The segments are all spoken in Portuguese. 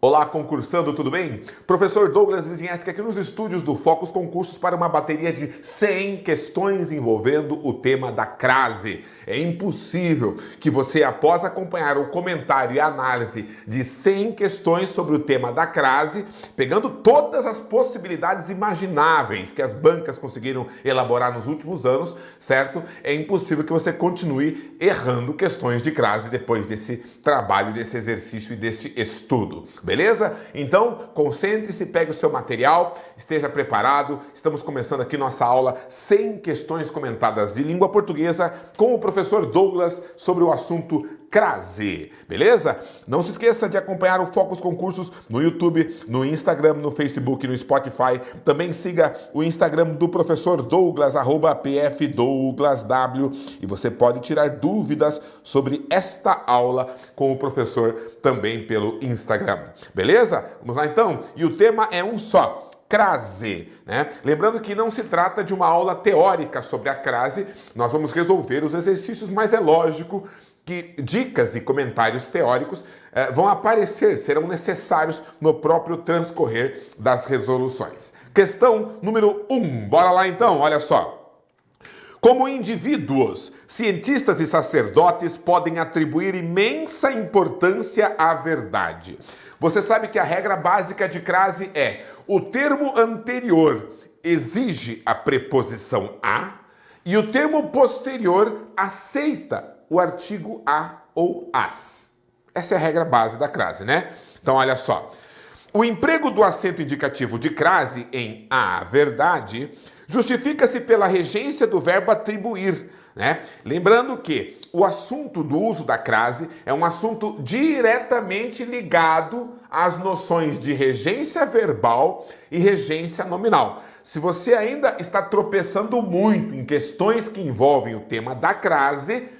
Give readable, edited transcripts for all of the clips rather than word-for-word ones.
Olá, concursando, tudo bem? Professor Douglas Vizinhaski aqui nos estúdios do Focus Concursos para uma bateria de 100 questões envolvendo o tema da crase. É impossível que você, após acompanhar o comentário e a análise de 100 questões sobre o tema da crase, pegando todas as possibilidades imagináveis que as bancas conseguiram elaborar nos últimos anos, certo? É impossível que você continue errando questões de crase depois desse trabalho, desse exercício e deste estudo. Beleza? Então, concentre-se, pegue o seu material, esteja preparado. Estamos começando aqui nossa aula 100 questões comentadas de língua portuguesa com o professor Douglas sobre o assunto crase, beleza? Não se esqueça de acompanhar o Focus Concursos no YouTube, no Instagram, no Facebook, no Spotify. Também siga o Instagram do professor Douglas, @pfdouglasw, e você pode tirar dúvidas sobre esta aula com o professor também pelo Instagram, beleza? Vamos lá então? E o tema é um só: crase, né? Lembrando que não se trata de uma aula teórica sobre a crase, nós vamos resolver os exercícios, mas é lógico que dicas e comentários teóricos vão aparecer, serão necessários no próprio transcorrer das resoluções. Questão número 1, bora lá então, olha só. Como indivíduos, cientistas e sacerdotes podem atribuir imensa importância à verdade. Você sabe que a regra básica de crase é: o termo anterior exige a preposição a e o termo posterior aceita o artigo a ou as. Essa é a regra base da crase, né? Então, olha só. O emprego do acento indicativo de crase em a verdade justifica-se pela regência do verbo atribuir, né? Lembrando que o assunto do uso da crase é um assunto diretamente ligado às noções de regência verbal e regência nominal. Se você ainda está tropeçando muito em questões que envolvem o tema da crase,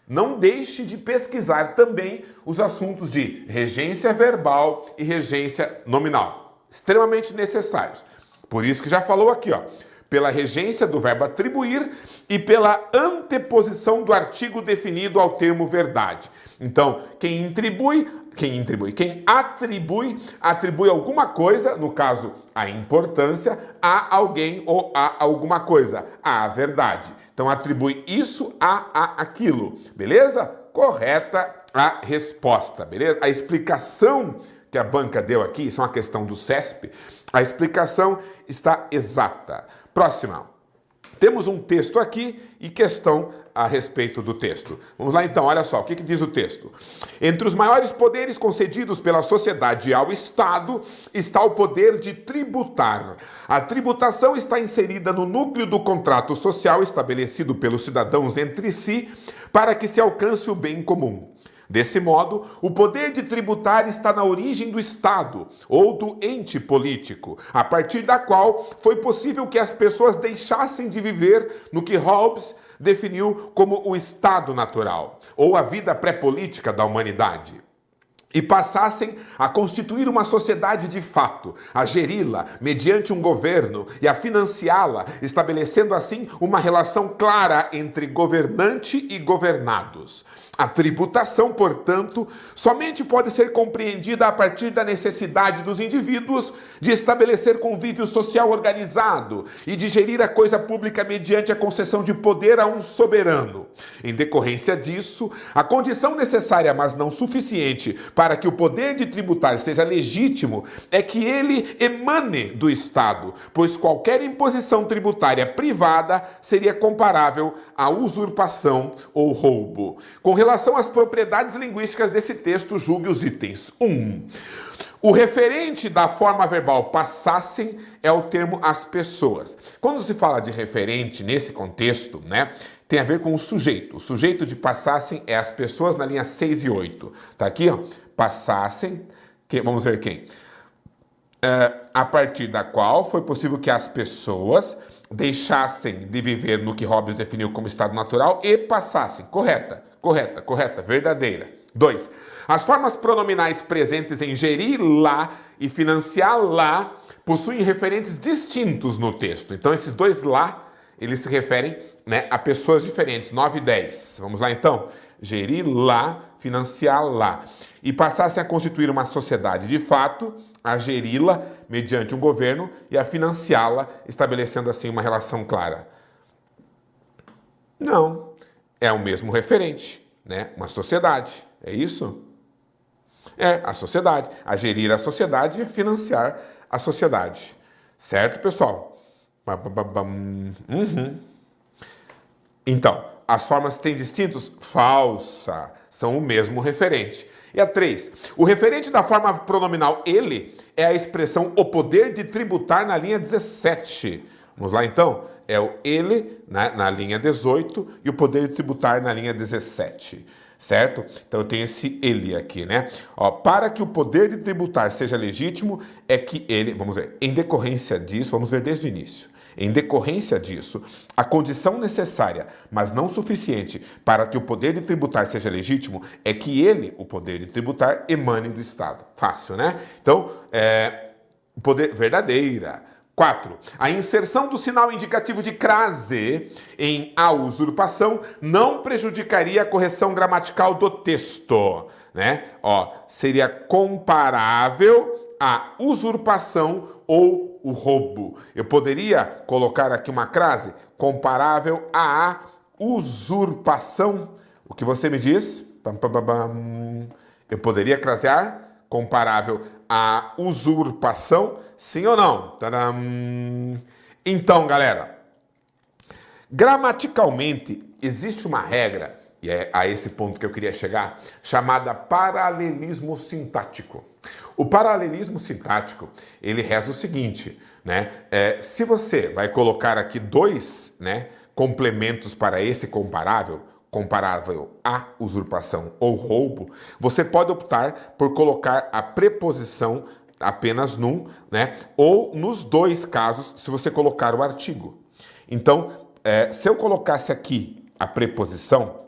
não deixe de pesquisar também os assuntos de regência verbal e regência nominal. Extremamente necessários. Por isso que já falou aqui, ó, pela regência do verbo atribuir e pela anteposição do artigo definido ao termo verdade. Então, quem atribui alguma coisa, no caso, a importância, a alguém ou a alguma coisa, a verdade. Então, atribui isso a aquilo, beleza? Correta a resposta, beleza? A explicação que a banca deu aqui, isso é uma questão do CESP, a explicação está exata. Próxima. Temos um texto aqui e questão a respeito do texto. Vamos lá então, olha só, o que diz o texto? Entre os maiores poderes concedidos pela sociedade ao Estado está o poder de tributar. A tributação está inserida no núcleo do contrato social estabelecido pelos cidadãos entre si para que se alcance o bem comum. Desse modo, o poder de tributar está na origem do Estado ou do ente político, a partir da qual foi possível que as pessoas deixassem de viver no que Hobbes definiu como o estado natural, ou a vida pré-política da humanidade, e passassem a constituir uma sociedade de fato, a geri-la mediante um governo e a financiá-la, estabelecendo assim uma relação clara entre governante e governados. A tributação, portanto, somente pode ser compreendida a partir da necessidade dos indivíduos de estabelecer convívio social organizado e de gerir a coisa pública mediante a concessão de poder a um soberano. Em decorrência disso, a condição necessária, mas não suficiente, para que o poder de tributar seja legítimo é que ele emane do Estado, pois qualquer imposição tributária privada seria comparável à usurpação ou roubo. Com relação às propriedades linguísticas desse texto, julgue os itens. 1. O referente da forma verbal passassem é o termo as pessoas. Quando se fala de referente nesse contexto, né, tem a ver com o sujeito. O sujeito de passassem é as pessoas na linha 6 e 8. Tá aqui, ó. Passassem, vamos ver quem. A partir da qual foi possível que as pessoas deixassem de viver no que Hobbes definiu como estado natural e passassem. Correta, verdadeira. 2. As formas pronominais presentes em gerir-lá e financiar-lá possuem referentes distintos no texto. Então, esses dois lá, eles se referem, né, a pessoas diferentes. 9 e 10. Vamos lá, então. Gerir-lá, financiar-lá. e passassem a constituir uma sociedade de fato, a geri-la mediante um governo e a financiá-la, estabelecendo assim uma relação clara. Não, é o mesmo referente, né? Uma sociedade, é isso? É, a sociedade, a gerir a sociedade e a financiar a sociedade. Certo, pessoal? Uhum. Então, as formas têm distintos? Falsa. São o mesmo referente. E a 3. O referente da forma pronominal ele é a expressão o poder de tributar na linha 17. Vamos lá então? É o ele, né, na linha 18 e o poder de tributar na linha 17. Certo? Então eu tenho esse ele aqui, né? Ó, para que o poder de tributar seja legítimo, é que ele, vamos ver, em decorrência disso, vamos ver desde o início. Em decorrência disso, a condição necessária, mas não suficiente, para que o poder de tributar seja legítimo, é que ele, o poder de tributar, emane do Estado. Fácil, né? Então, poder verdadeira. 4. A inserção do sinal indicativo de crase em a usurpação não prejudicaria a correção gramatical do texto, né? Ó, seria comparável à usurpação ou o roubo. Eu poderia colocar aqui uma crase comparável à usurpação. O que você me diz? Eu poderia crasear comparável à usurpação, sim ou não? Tadam! Então, galera, gramaticalmente existe uma regra, e é a esse ponto que eu queria chegar, chamada paralelismo sintático. O paralelismo sintático, ele reza o seguinte, né? Se você vai colocar aqui dois, né, complementos para esse comparável à usurpação ou roubo, você pode optar por colocar a preposição apenas num, né? Ou nos dois casos, se você colocar o artigo. Então, se eu colocasse aqui a preposição,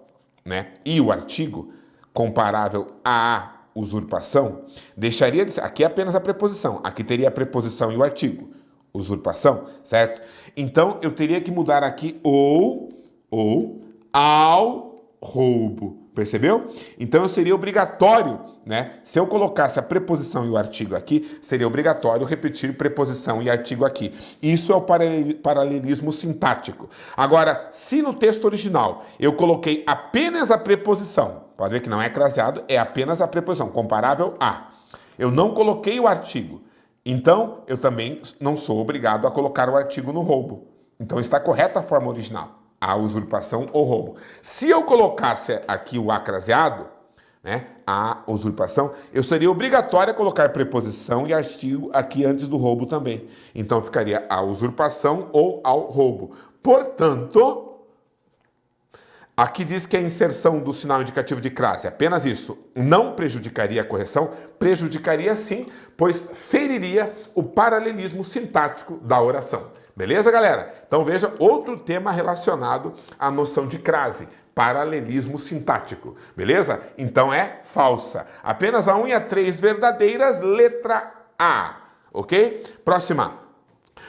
né, e o artigo comparável à usurpação, deixaria de ser, aqui é apenas a preposição, aqui teria a preposição e o artigo, usurpação, certo? Então, eu teria que mudar aqui ou ao roubo, percebeu? Então, eu seria obrigatório, né? Se eu colocasse a preposição e o artigo aqui, seria obrigatório repetir preposição e artigo aqui. Isso é o paralelismo sintático. Agora, se no texto original eu coloquei apenas a preposição, pode ver que não é craseado, é apenas a preposição, comparável a. Eu não coloquei o artigo. Então, eu também não sou obrigado a colocar o artigo no roubo. Então, está correta a forma original. A usurpação ou roubo. Se eu colocasse aqui o acraseado, né, a usurpação, eu seria obrigatório a colocar preposição e artigo aqui antes do roubo também. Então ficaria a usurpação ou ao roubo. Portanto, aqui diz que a inserção do sinal indicativo de crase, apenas isso, não prejudicaria a correção, prejudicaria sim, pois feriria o paralelismo sintático da oração. Beleza, galera? Então veja outro tema relacionado à noção de crase, paralelismo sintático. Beleza? Então é falsa. Apenas a 1 e a 3 verdadeiras, letra A. Ok? Próxima.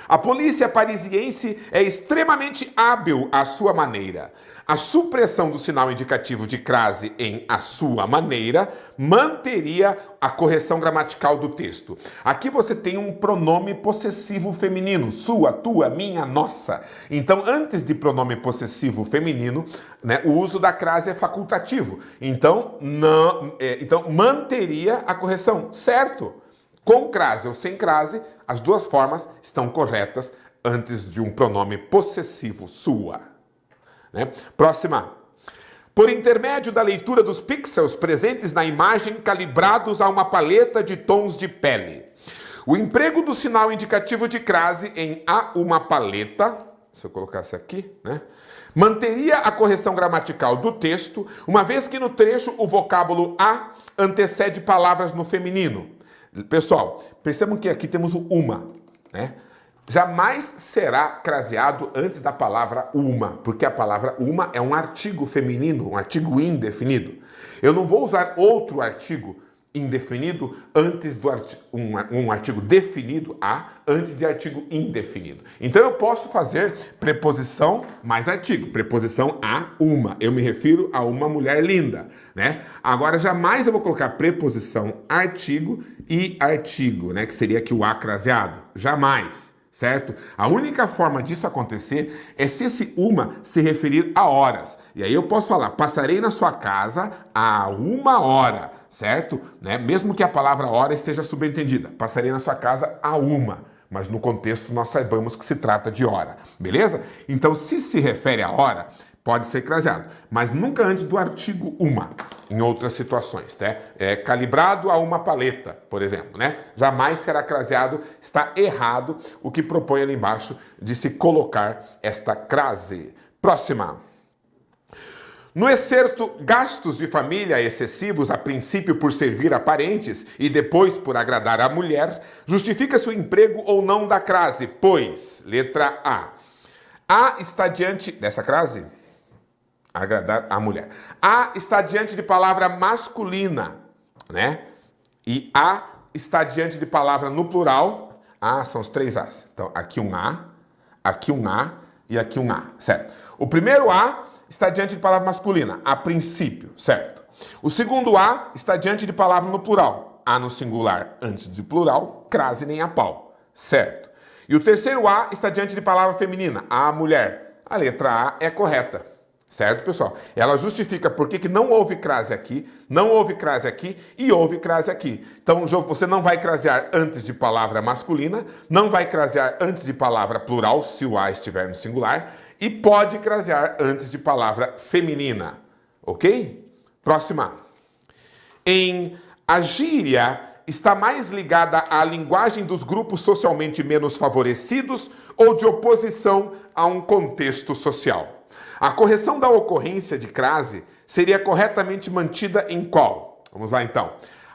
A polícia parisiense é extremamente hábil à sua maneira. A supressão do sinal indicativo de crase em a sua maneira manteria a correção gramatical do texto. Aqui você tem um pronome possessivo feminino, sua, tua, minha, nossa. Então, antes de pronome possessivo feminino, né, o uso da crase é facultativo. Então, manteria a correção, certo? Com crase ou sem crase, as duas formas estão corretas antes de um pronome possessivo, sua. Né? Próxima. Por intermédio da leitura dos pixels presentes na imagem calibrados a uma paleta de tons de pele. O emprego do sinal indicativo de crase em a uma paleta, se eu colocasse aqui, né, manteria a correção gramatical do texto, uma vez que no trecho o vocábulo a antecede palavras no feminino. Pessoal, percebam que aqui temos o uma, né? Jamais será craseado antes da palavra uma, porque a palavra uma é um artigo feminino, um artigo indefinido. Eu não vou usar outro artigo indefinido antes do artigo, um artigo definido a antes de artigo indefinido. Então eu posso fazer preposição mais artigo, preposição a uma. Eu me refiro a uma mulher linda, né? Agora jamais eu vou colocar preposição artigo e artigo, né, que seria aqui o a craseado. Jamais. Certo? A única forma disso acontecer é se esse uma se referir a horas. E aí eu posso falar, passarei na sua casa a 1 hora, certo? Né? Mesmo que a palavra hora esteja subentendida. Passarei na sua casa a 1, mas no contexto nós saibamos que se trata de hora, beleza? Então, se refere a hora, pode ser craseado, mas nunca antes do artigo uma, em outras situações, né? Calibrado a uma paleta, por exemplo, né? Jamais será craseado, está errado o que propõe ali embaixo de se colocar esta crase. Próxima. No excerto gastos de família excessivos, a princípio por servir a parentes e depois por agradar a mulher, justifica-se o emprego ou não da crase, pois, letra A está diante dessa crase? Agradar a mulher. A está diante de palavra masculina, né? E A está diante de palavra no plural. São os 3 As. Então, aqui um A e aqui um A, certo? O primeiro A está diante de palavra masculina, a princípio, certo? O segundo A está diante de palavra no plural. A no singular antes de plural, crase nem a pau, certo? E o terceiro A está diante de palavra feminina, a mulher. A letra A é correta. Certo, pessoal? Ela justifica por que não houve crase aqui, não houve crase aqui e houve crase aqui. Então, você não vai crasear antes de palavra masculina, não vai crasear antes de palavra plural, se o A estiver no singular, e pode crasear antes de palavra feminina. Ok? Próxima. A gíria está mais ligada à linguagem dos grupos socialmente menos favorecidos ou de oposição a um contexto social. A correção da ocorrência de crase seria corretamente mantida em qual? Vamos lá então.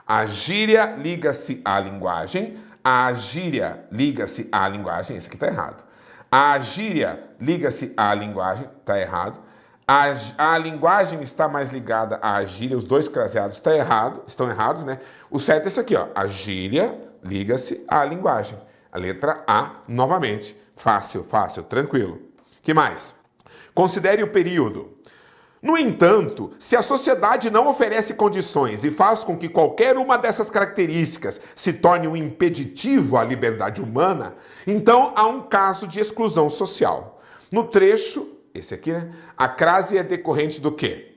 A gíria liga-se à linguagem. A gíria liga-se à linguagem. Esse aqui está errado. A gíria liga-se à linguagem. Está errado. A linguagem está mais ligada à gíria. Os dois craseados estão errados, né? O certo é esse aqui, ó. A gíria liga-se à linguagem. A letra A, novamente. Fácil, tranquilo. Que mais? Considere o período. No entanto, se a sociedade não oferece condições e faz com que qualquer uma dessas características se torne um impeditivo à liberdade humana, então há um caso de exclusão social. No trecho, esse aqui, né? A crase é decorrente do quê?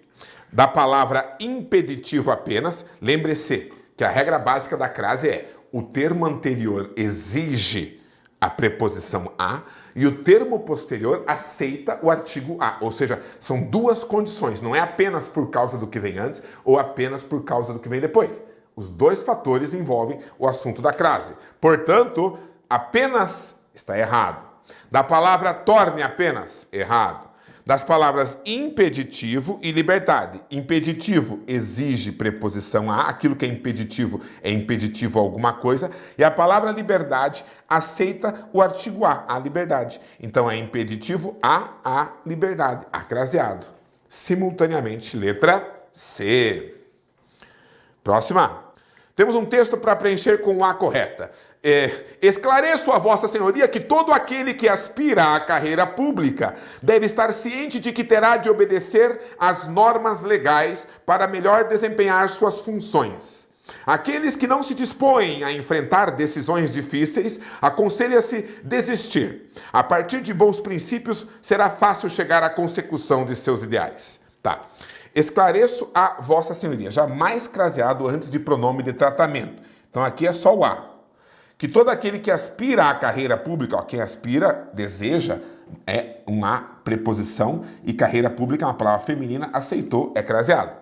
Da palavra impeditivo apenas. Lembre-se que a regra básica da crase é o termo anterior exige a preposição a e o termo posterior aceita o artigo a. Ou seja, são duas condições. Não é apenas por causa do que vem antes ou apenas por causa do que vem depois. Os dois fatores envolvem o assunto da crase. Portanto, apenas está errado. Da palavra torne apenas, errado. Das palavras impeditivo e liberdade. Impeditivo exige preposição a, aquilo que é impeditivo a alguma coisa, e a palavra liberdade aceita o artigo a liberdade. Então é impeditivo a liberdade, a craseado. Simultaneamente, letra C. Próxima. Temos um texto para preencher com a correta. Esclareço a vossa senhoria que todo aquele que aspira à carreira pública deve estar ciente de que terá de obedecer às normas legais para melhor desempenhar suas funções. Aqueles que não se dispõem a enfrentar decisões difíceis, aconselha-se desistir. A partir de bons princípios, será fácil chegar à consecução de seus ideais. Tá. Esclareço a vossa senhoria, jamais craseado antes de pronome de tratamento. Então aqui é só o a. Que todo aquele que aspira à carreira pública, quem aspira, deseja, é uma preposição, e carreira pública é uma palavra feminina, aceitou, é craseado.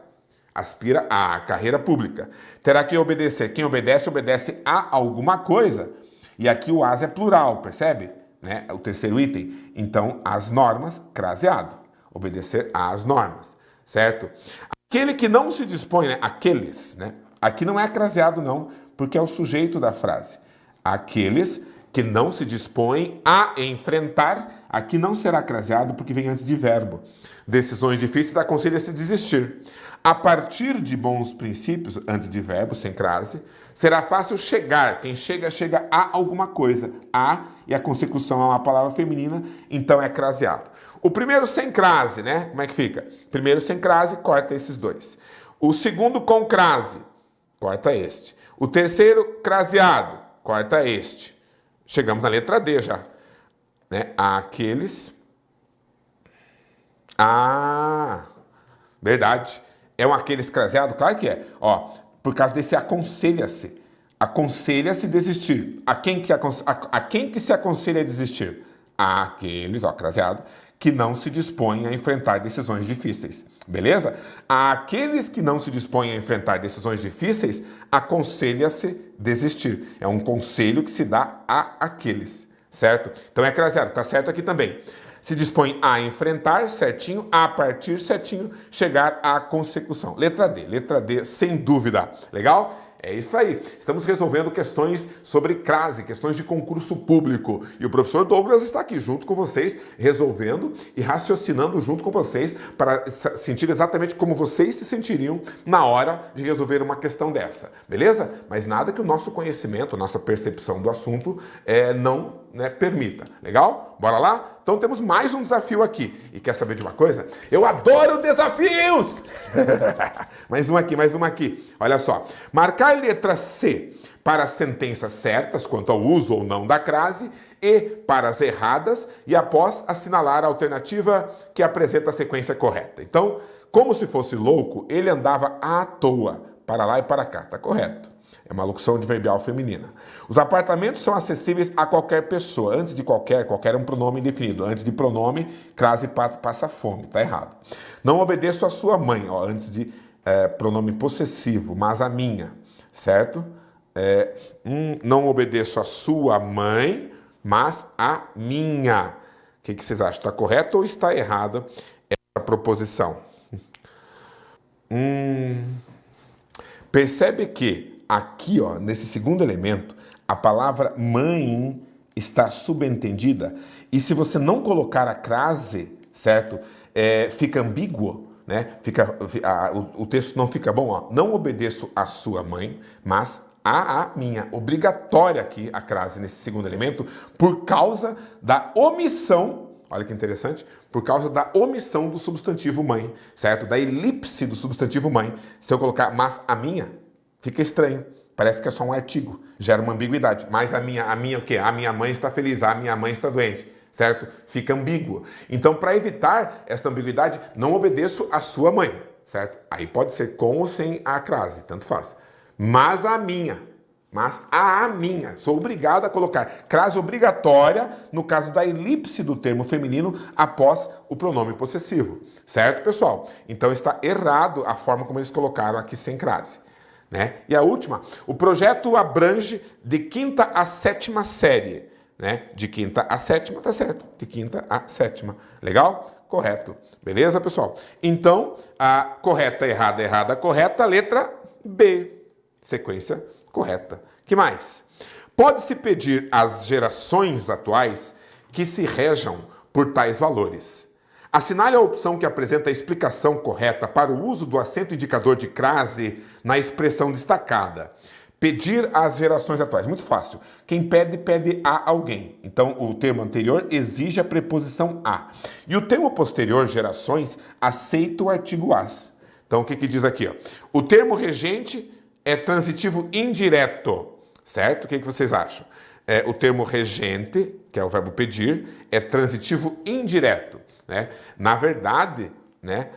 Aspira à carreira pública. Terá que obedecer. Quem obedece, obedece a alguma coisa. E aqui o as é plural, percebe? Né? O terceiro item. Então, as normas, craseado. Obedecer às normas, certo? Aquele que não se dispõe, né? Aqueles, né? Aqui não é craseado não, porque é o sujeito da frase. Aqueles que não se dispõem a enfrentar, aqui não será craseado porque vem antes de verbo. Decisões difíceis aconselha-se desistir. A partir de bons princípios, antes de verbo, sem crase, será fácil chegar. Quem chega, chega a alguma coisa. A e a consecução é uma palavra feminina, então é craseado. O primeiro sem crase, né? Como é que fica? Primeiro sem crase, corta esses dois. O segundo com crase, corta este. O terceiro craseado, corta este. Chegamos na letra D já. Né? Aqueles... Ah, verdade. É um aqueles craseado? Claro que é. Ó, por causa desse aconselha-se. Aconselha-se desistir. A quem que se aconselha a desistir? Aqueles, ó, craseado, que não se dispõem a enfrentar decisões difíceis. Beleza? Àqueles que não se dispõem a enfrentar decisões difíceis, aconselha-se desistir. É um conselho que se dá a aqueles. Certo? Então é craseado. Tá certo aqui também. Se dispõe a enfrentar, certinho, a partir, certinho, chegar à consecução. Letra D, sem dúvida. Legal? É isso aí. Estamos resolvendo questões sobre crase, questões de concurso público. E o professor Douglas está aqui junto com vocês, resolvendo e raciocinando junto com vocês para sentir exatamente como vocês se sentiriam na hora de resolver uma questão dessa. Beleza? Mas nada que o nosso conhecimento, nossa percepção do assunto não permita. Legal? Bora lá? Então temos mais um desafio aqui. E quer saber de uma coisa? Eu adoro desafios! Mais um aqui. Olha só. Marcar letra C para as sentenças certas quanto ao uso ou não da crase e para as erradas e após assinalar a alternativa que apresenta a sequência correta. Então, como se fosse louco, ele andava à toa, para lá e para cá. Tá correto. É uma locução adverbial feminina. Os apartamentos são acessíveis a qualquer pessoa. Antes de qualquer é um pronome indefinido. Antes de pronome, crase passa fome. Tá errado. Não obedeço a sua mãe. Ó, antes de pronome possessivo, mas a minha. Certo? Não obedeço a sua mãe, mas a minha. O que vocês acham? Está correto ou está errada essa proposição? Percebe que aqui, ó, nesse segundo elemento, a palavra mãe está subentendida. E se você não colocar a crase, certo? Fica ambíguo, né? O texto não fica bom, ó. Não obedeço a sua mãe, mas a minha. Obrigatória aqui a crase nesse segundo elemento por causa da omissão, olha que interessante, por causa da omissão do substantivo mãe, certo? Da elipse do substantivo mãe. Se eu colocar mas a minha, fica estranho. Parece que é só um artigo. Gera uma ambiguidade. Mas a minha o quê? A minha mãe está feliz, a minha mãe está doente. Certo? Fica ambíguo. Então, para evitar esta ambiguidade, não obedeço a sua mãe. Certo? Aí pode ser com ou sem a crase, tanto faz. Mas a minha. Mas a minha. Sou obrigado a colocar crase obrigatória no caso da elipse do termo feminino após o pronome possessivo. Certo, pessoal? Então está errado a forma como eles colocaram aqui sem crase. Né? E a última, o projeto abrange de 5ª a 7ª série. Né? De 5ª a 7ª, tá certo. De 5ª a 7ª. Legal? Correto. Beleza, pessoal? Então, a correta, errada, correta, letra B. Sequência correta. Que mais? Pode-se pedir às gerações atuais que se rejam por tais valores. Assinale a opção que apresenta a explicação correta para o uso do acento indicador de crase na expressão destacada. Pedir às gerações atuais. Muito fácil. Quem pede, pede a alguém. Então, o termo anterior exige a preposição a. E o termo posterior, gerações, aceita o artigo as. Então, o que diz aqui? Ó? O termo regente é transitivo indireto. Certo? O que vocês acham? O termo regente, que é o verbo pedir, é transitivo indireto. Né? Na verdade, né,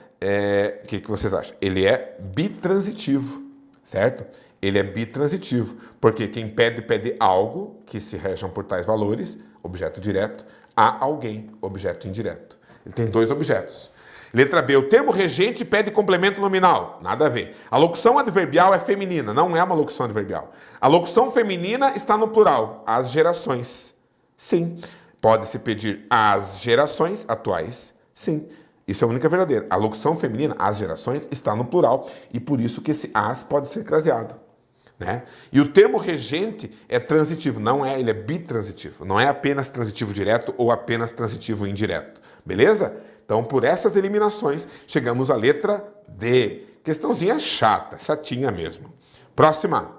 o que vocês acham? Ele é bitransitivo, certo? Ele é bitransitivo, porque quem pede, pede algo que se rejam por tais valores, objeto direto, a alguém, objeto indireto. Ele tem dois objetos. Letra B, o termo regente pede complemento nominal. Nada a ver. A locução adverbial é feminina, não é uma locução adverbial. A locução feminina está no plural, as gerações. Sim. Pode-se pedir às gerações atuais. Sim. Isso é a única verdadeira. A locução feminina, as gerações, está no plural. E por isso que esse as pode ser craseado. né? E o termo regente é transitivo, não é, ele é bitransitivo, não é apenas transitivo direto ou apenas transitivo indireto, beleza? Então, por essas eliminações, chegamos à letra D. Questãozinha chata, chatinha mesmo. Próxima.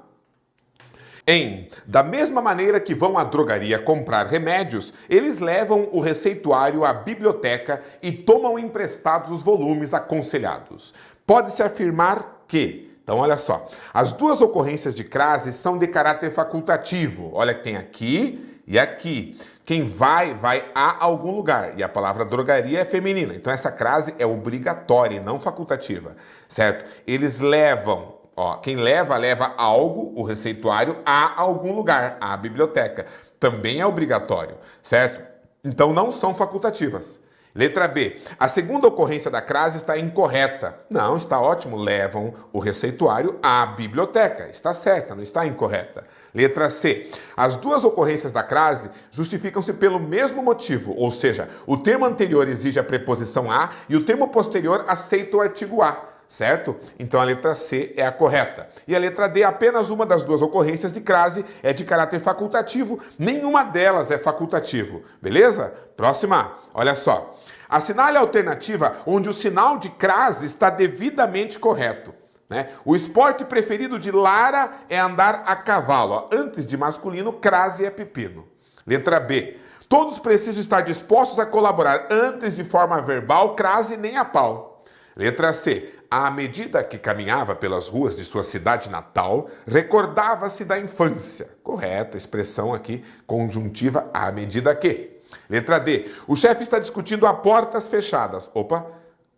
Da mesma maneira que vão à drogaria comprar remédios, eles levam o receituário à biblioteca e tomam emprestados os volumes aconselhados. Pode-se afirmar que, então olha só, as duas ocorrências de crase são de caráter facultativo. Olha que tem aqui e aqui. Quem vai a algum lugar. E a palavra drogaria é feminina. Então essa crase é obrigatória e não facultativa, certo? Eles levam, ó, quem leva algo, o receituário, a algum lugar, à biblioteca. Também é obrigatório, certo? Então não são facultativas. Letra B. A segunda ocorrência da crase está incorreta. Não, está ótimo. Levam o receituário à biblioteca. Está certa, não está incorreta. Letra C. As duas ocorrências da crase justificam-se pelo mesmo motivo, ou seja, o termo anterior exige a preposição a e o termo posterior aceita o artigo a. Certo? Então a letra C é a correta. E a letra D, apenas uma das duas ocorrências de crase é de caráter facultativo, nenhuma delas é facultativo. Beleza? Próxima. Olha só. Assinale a alternativa onde o sinal de crase está devidamente correto. Né? O esporte preferido de Lara é andar a cavalo. Ó. Antes de masculino, crase é pepino. Letra B. Todos precisam estar dispostos a colaborar antes de forma verbal, crase nem a pau. Letra C. À medida que caminhava pelas ruas de sua cidade natal, recordava-se da infância. Correta, expressão aqui conjuntiva à medida que. Letra D. O chefe está discutindo a portas fechadas. Opa,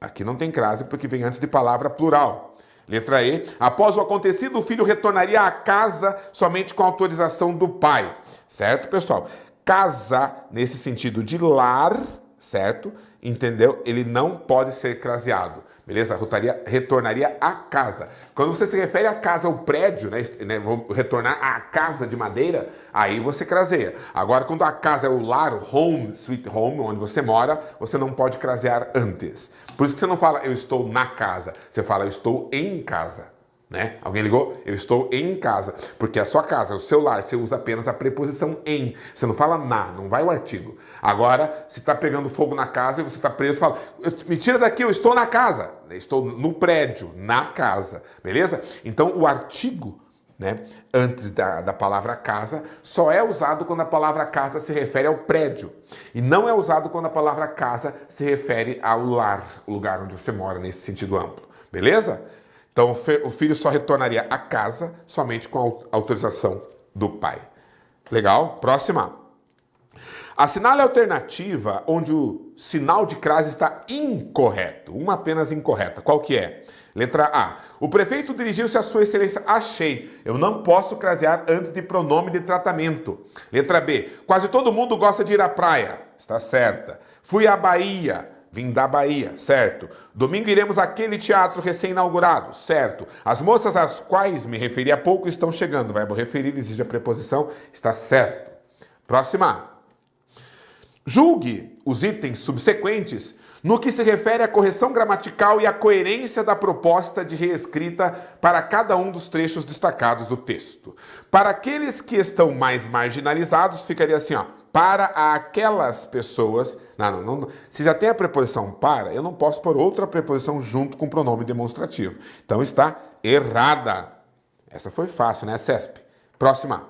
aqui não tem crase porque vem antes de palavra plural. Letra E. Após o acontecido, o filho retornaria à casa somente com autorização do pai. Certo, pessoal? Casa, nesse sentido de lar, certo? Entendeu? Ele não pode ser craseado. Beleza? Retornaria à casa. Quando você se refere à casa, ao prédio, né? Vou retornar à casa de madeira, aí você craseia. Agora, quando a casa é o lar, o home, sweet home, onde você mora, você não pode crasear antes. Por isso que você não fala, eu estou na casa. Você fala, eu estou em casa. Né? Alguém ligou? Eu estou em casa. Porque a sua casa, o seu lar, você usa apenas a preposição em. Você não fala na, não vai o artigo. Agora, se está pegando fogo na casa e você está preso, fala, me tira daqui, eu estou na casa. Estou no prédio, na casa. Beleza? Então, o artigo, né, antes da palavra casa, só é usado quando a palavra casa se refere ao prédio. E não é usado quando a palavra casa se refere ao lar, o lugar onde você mora, nesse sentido amplo. Beleza? Então, o filho só retornaria à casa somente com a autorização do pai. Legal? Próxima. Assinale a alternativa onde o sinal de crase está incorreto. Uma apenas incorreta. Qual que é? Letra A. O prefeito dirigiu-se à sua excelência. Achei. Eu não posso crasear antes de pronome de tratamento. Letra B. Quase todo mundo gosta de ir à praia. Está certa. Fui à Bahia. Vim da Bahia, certo. Domingo iremos àquele teatro recém-inaugurado, certo. As moças às quais me referi há pouco estão chegando. Verbo referir exige a preposição, está certo. Próxima. Julgue os itens subsequentes no que se refere à correção gramatical e à coerência da proposta de reescrita para cada um dos trechos destacados do texto. Para aqueles que estão mais marginalizados, ficaria assim, ó. Para aquelas pessoas... Não. Se já tem a preposição para, eu não posso pôr outra preposição junto com o pronome demonstrativo. Então está errada. Essa foi fácil, né, CESP? Próxima.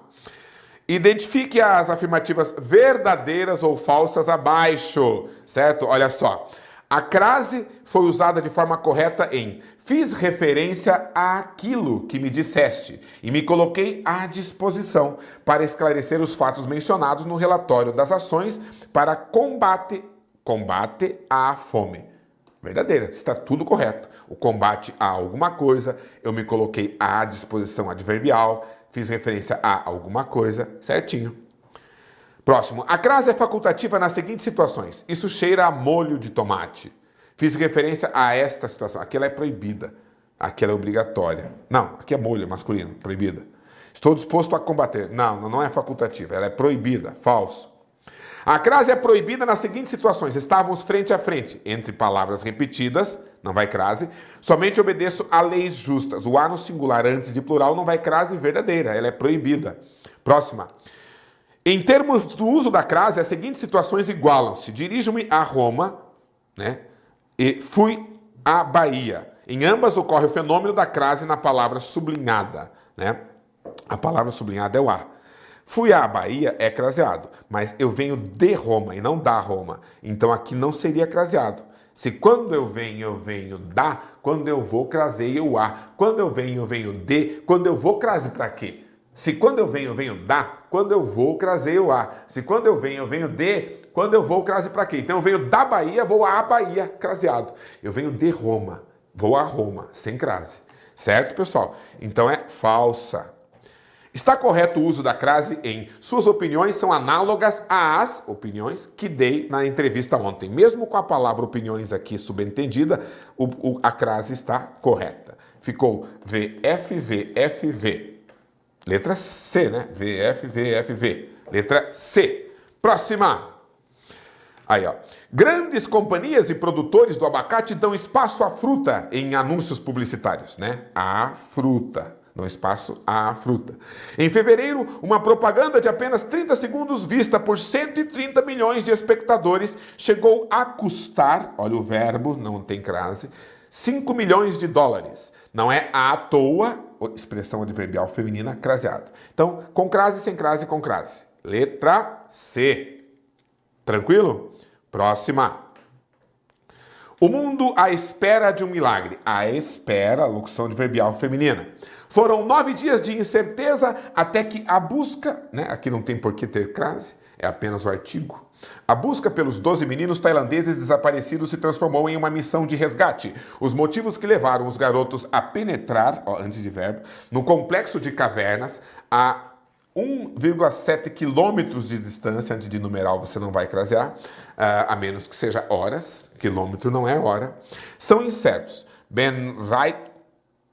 Identifique as afirmativas verdadeiras ou falsas abaixo, certo? Olha só. A crase foi usada de forma correta em fiz referência àquilo que me disseste e me coloquei à disposição para esclarecer os fatos mencionados no relatório das ações para combate à fome. Verdadeira, está tudo correto. O combate a alguma coisa, eu me coloquei à disposição adverbial, fiz referência a alguma coisa, certinho. Próximo. A crase é facultativa nas seguintes situações. Isso cheira a molho de tomate. Fiz referência a esta situação. Aqui ela é proibida. Aqui ela é obrigatória. Não, aqui é molho, masculino, proibida. Estou disposto a combater. Não é facultativa. Ela é proibida. Falso. A crase é proibida nas seguintes situações. Estávamos frente a frente, entre palavras repetidas, não vai crase. Somente obedeço a leis justas. O A no singular antes de plural não vai crase verdadeira, ela é proibida. Próxima. Em termos do uso da crase, as seguintes situações igualam-se. Dirijo-me a Roma, né? E fui à Bahia. Em ambas ocorre o fenômeno da crase na palavra sublinhada, né? A palavra sublinhada é o A. Fui à Bahia é craseado, mas eu venho de Roma e não da Roma. Então aqui não seria craseado. Se quando eu venho da, quando eu vou, craseio o A. Quando eu venho de, quando eu vou, crase para quê? Se quando eu venho da, quando eu vou, craseio o A. Se quando eu venho de, quando eu vou, crase para quê? Então eu venho da Bahia, vou à Bahia, craseado. Eu venho de Roma, vou a Roma, sem crase. Certo, pessoal? Então é falsa. Está correto o uso da crase em suas opiniões são análogas às opiniões que dei na entrevista ontem. Mesmo com a palavra opiniões aqui subentendida, a crase está correta. Ficou VFVFV. Letra C, né? VFVFV. Letra C. Próxima. Aí, ó. Grandes companhias e produtores do abacate dão espaço à fruta em anúncios publicitários, né? A fruta. Dão espaço à fruta. Em fevereiro, uma propaganda de apenas 30 segundos vista por 130 milhões de espectadores chegou a custar, olha o verbo, não tem crase, 5 milhões de dólares. Não é à toa, expressão adverbial feminina, craseado. Então, com crase, sem crase, com crase. Letra C. Tranquilo? Próxima. O mundo à espera de um milagre. À espera, locução adverbial feminina. Foram 9 dias de incerteza até que a busca, né? Aqui não tem por que ter crase, é apenas o artigo. A busca pelos 12 meninos tailandeses desaparecidos se transformou em uma missão de resgate. Os motivos que levaram os garotos a penetrar, antes de verbo, no complexo de cavernas, a 1,7 quilômetros de distância, antes de numeral você não vai crasear, a menos que seja horas, quilômetro não é hora, são incertos. Ben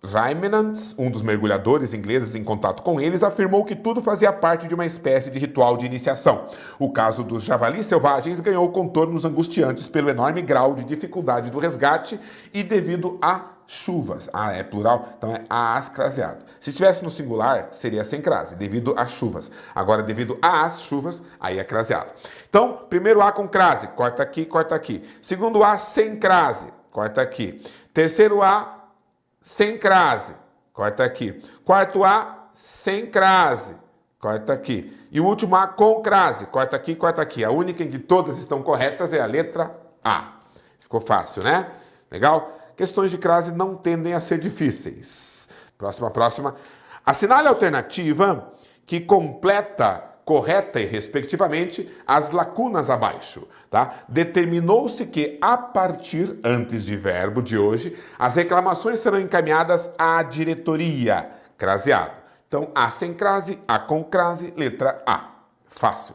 Rymanants, um dos mergulhadores ingleses em contato com eles, afirmou que tudo fazia parte de uma espécie de ritual de iniciação. O caso dos javalis selvagens ganhou contornos angustiantes pelo enorme grau de dificuldade do resgate e devido a chuvas. Ah, é plural? Então é às craseado. Se tivesse no singular, seria sem crase, devido às chuvas. Agora, devido às chuvas, aí é craseado. Então, primeiro A com crase, corta aqui, corta aqui. Segundo A sem crase, corta aqui. Terceiro A sem crase, corta aqui. Quarto A, sem crase, corta aqui. E o último A com crase, corta aqui, corta aqui. A única em que todas estão corretas é a letra A. Ficou fácil, né? Legal? Questões de crase não tendem a ser difíceis. Próxima. Assinale a alternativa que completa correta e respectivamente as lacunas abaixo, tá? Determinou-se que a partir, antes de verbo de hoje, as reclamações serão encaminhadas à diretoria, craseado. Então, A sem crase, A com crase, letra A. Fácil.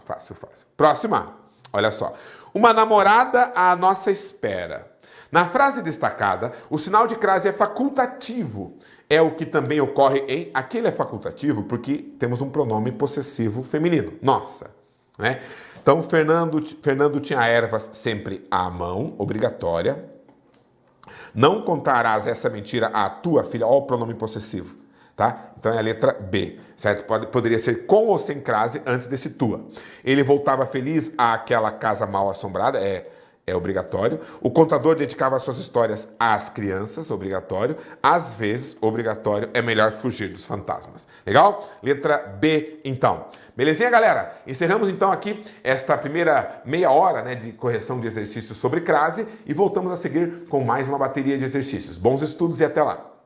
Próxima, olha só. Uma namorada à nossa espera. Na frase destacada, o sinal de crase é facultativo. É o que também ocorre em aquele é facultativo porque temos um pronome possessivo feminino. Nossa, né? Então, Fernando tinha ervas sempre à mão, obrigatória. Não contarás essa mentira à tua filha, ó, o pronome possessivo, tá? Então é a letra B, certo? Poderia ser com ou sem crase antes desse tua. Ele voltava feliz àquela casa mal assombrada, é obrigatório. O contador dedicava suas histórias às crianças, obrigatório. Às vezes, obrigatório, é melhor fugir dos fantasmas. Legal? Letra B, então. Belezinha, galera? Encerramos, então, aqui esta primeira meia hora, né, de correção de exercícios sobre crase e voltamos a seguir com mais uma bateria de exercícios. Bons estudos e até lá!